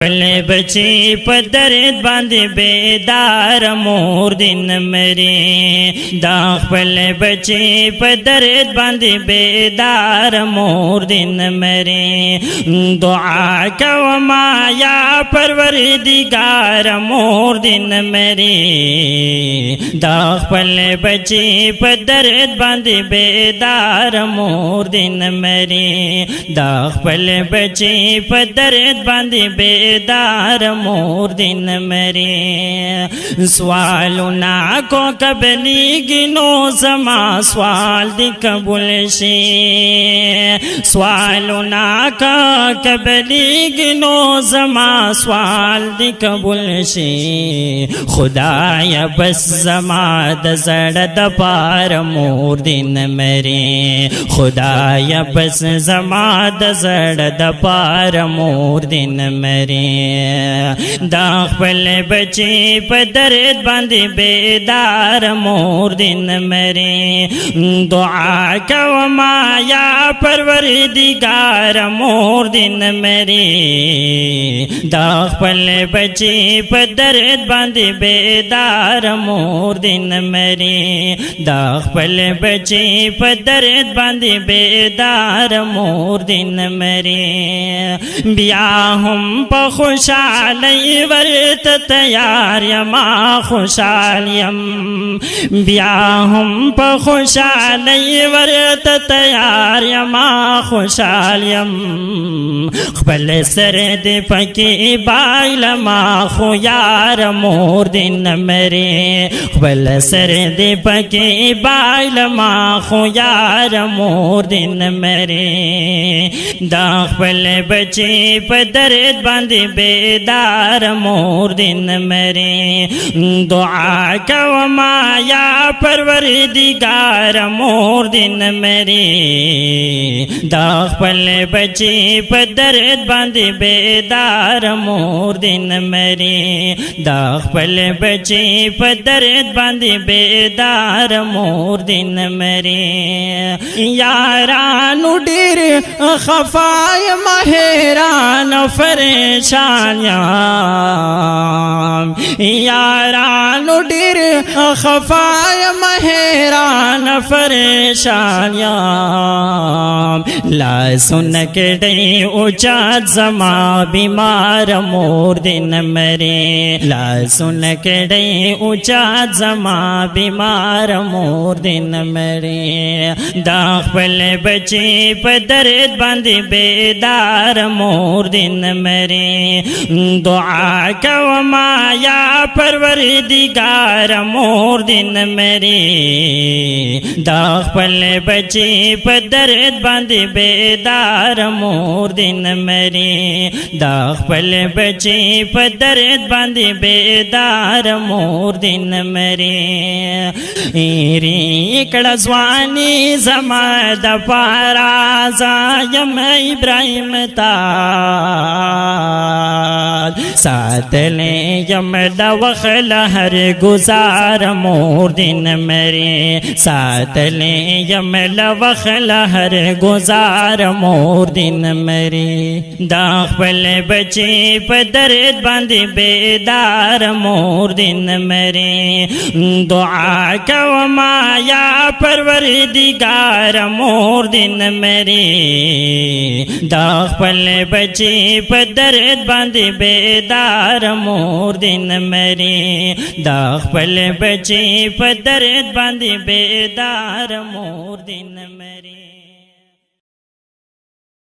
پلے بچی پدرد باندې بیدار مور دین مری دا پلے بچی پدرد باندې بیدار مور دین مری دعا کوما یا پروردگار مور دین مری دا پلے بچی پدرد باندې بیدار مور دین مری دا پلے بچی پدرد باندې دار مور دین مری سوالنا کو قبلیگی نو زما سوال دی قبول شی سوالنا کا قبلیگی نو زما سوال دی قبول شی خدایا بس زما د زړه د پار مور دین مری خدایا بس زما د زړه د پار مور دین مری دا خپل بچی په درد باندې بیدار مور دین مری دعا کوما یا پروردگار مور دین مری دا خپل بچی په درد باندې بیدار مور دین مری دا خپل بچی په درد باندې بیدار مور دین مری بیا هم په خوشالی ورت تیار یما خوشال یم بیا هم په خوشالی ورت تیار یما خوشال یم خپل سر دې پکې بایل ما خو یار مور دین مری خپل سر دې پکې بایل ما خو یار مور دین مری دا خپل بچی په درد باندې بیدار مور دین مری دعا کوما یا پروردگار مور دین مری دا خپل بچی په درد باندې بیدار مور دین مری دا خپل بچی په درد باندې بیدار مور دین مری یارانو ډیر خفای مهران پریشان یارانو ډیر خفای مهران پریشان لا سن کړي او چات زما بیمار مور دین مری لا سن کړي او چات زما بیمار مور دین مری دا خپل بچی په درد باندې بیدار مور دین مری دعا کوما یا پروردگار مور دین مری دا خپل بچی په درد باندې بیدار مور دین مری دا خپل بچی په درد باندې بیدار مور دین مری ایری کړه ځواني زما د پارا زایم ابراهیم تا ساتلے یم دا وخل ہر گزار مور دین مری ساتلے یم دا وخل ہر گزار مور دین مری دا خپل بچی په درد باندې بیدار مور دین مری دعا کوما یا پروردگار مور دین مری دا خپل بچی په درد باندې بیدار مور دین مری دا خپل بچی په درد باندې بیدار مور دین مری